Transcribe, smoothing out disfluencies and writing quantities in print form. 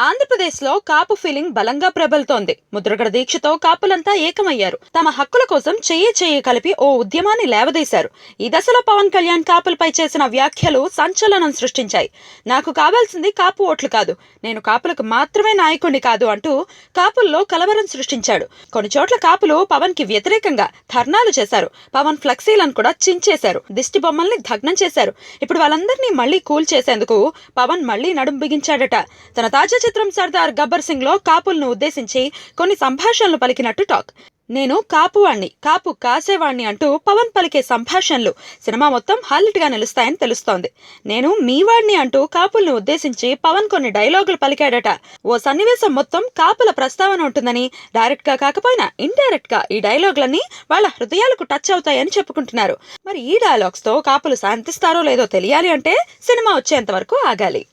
ఆంధ్రప్రదేశ్లో కాపు ఫీలింగ్ బలంగా ప్రబలుతోంది. ముద్రగడ దీక్షతో కాపులంతా ఏకమయ్యారు. తమ హక్కుల కోసం చెయ్యి కలిపి ఓ ఉద్యమాన్ని లేవదీశారు. ఈ దశలో పవన్ కళ్యాణ్ కాపులపై చేసిన వ్యాఖ్యలు సంచలనం సృష్టించాయి. నాకు కావాల్సింది కాపు ఓట్లు కాదు, నేను కాపులకు మాత్రమే నాయకుడిని కాదు అంటూ కాపుల్లో కలవరం సృష్టించాడు. కొన్ని చోట్ల కాపులు పవన్ కి వ్యతిరేకంగా ధర్నాలు చేశారు. పవన్ ఫ్లెక్సీలను కూడా చించేశారు. దిష్టి బొమ్మల్ని దగ్నం చేశారు. ఇప్పుడు వాళ్ళందరినీ మళ్లీ కూల్ చేసేందుకు పవన్ మళ్లీ నడుం బిగించాడట. తన తాజా చిత్రం సర్దార్ గబ్బర్ సింగ్ లో కాపులను ఉద్దేశించి కొన్ని సంభాషణలు పలికినట్టు టాక్. నేను కాపువాణ్ణి, కాపు కాసేవాణ్ణి అంటూ పవన్ పలికే సంభాషణలు సినిమా మొత్తం హైలైట్ గా నిలుస్తాయని తెలుస్తోంది. నేను మీవాణ్ణి అంటూ కాపులను ఉద్దేశించి పవన్ కొన్ని డైలాగులు పలికాడట. ఓ సన్నివేశం మొత్తం కాపుల ప్రస్తావన ఉంటుందని, డైరెక్ట్ గా కాకపోయినా ఇండైరెక్ట్ గా ఈ డైలాగులన్నీ వాళ్ళ హృదయాలకు టచ్ అవుతాయని చెప్పుకుంటున్నారు. మరి ఈ డైలాగ్స్ తో కాపులు శాంతిస్తారో లేదో తెలియాలి అంటే సినిమా వచ్చేంత వరకు ఆగాలి.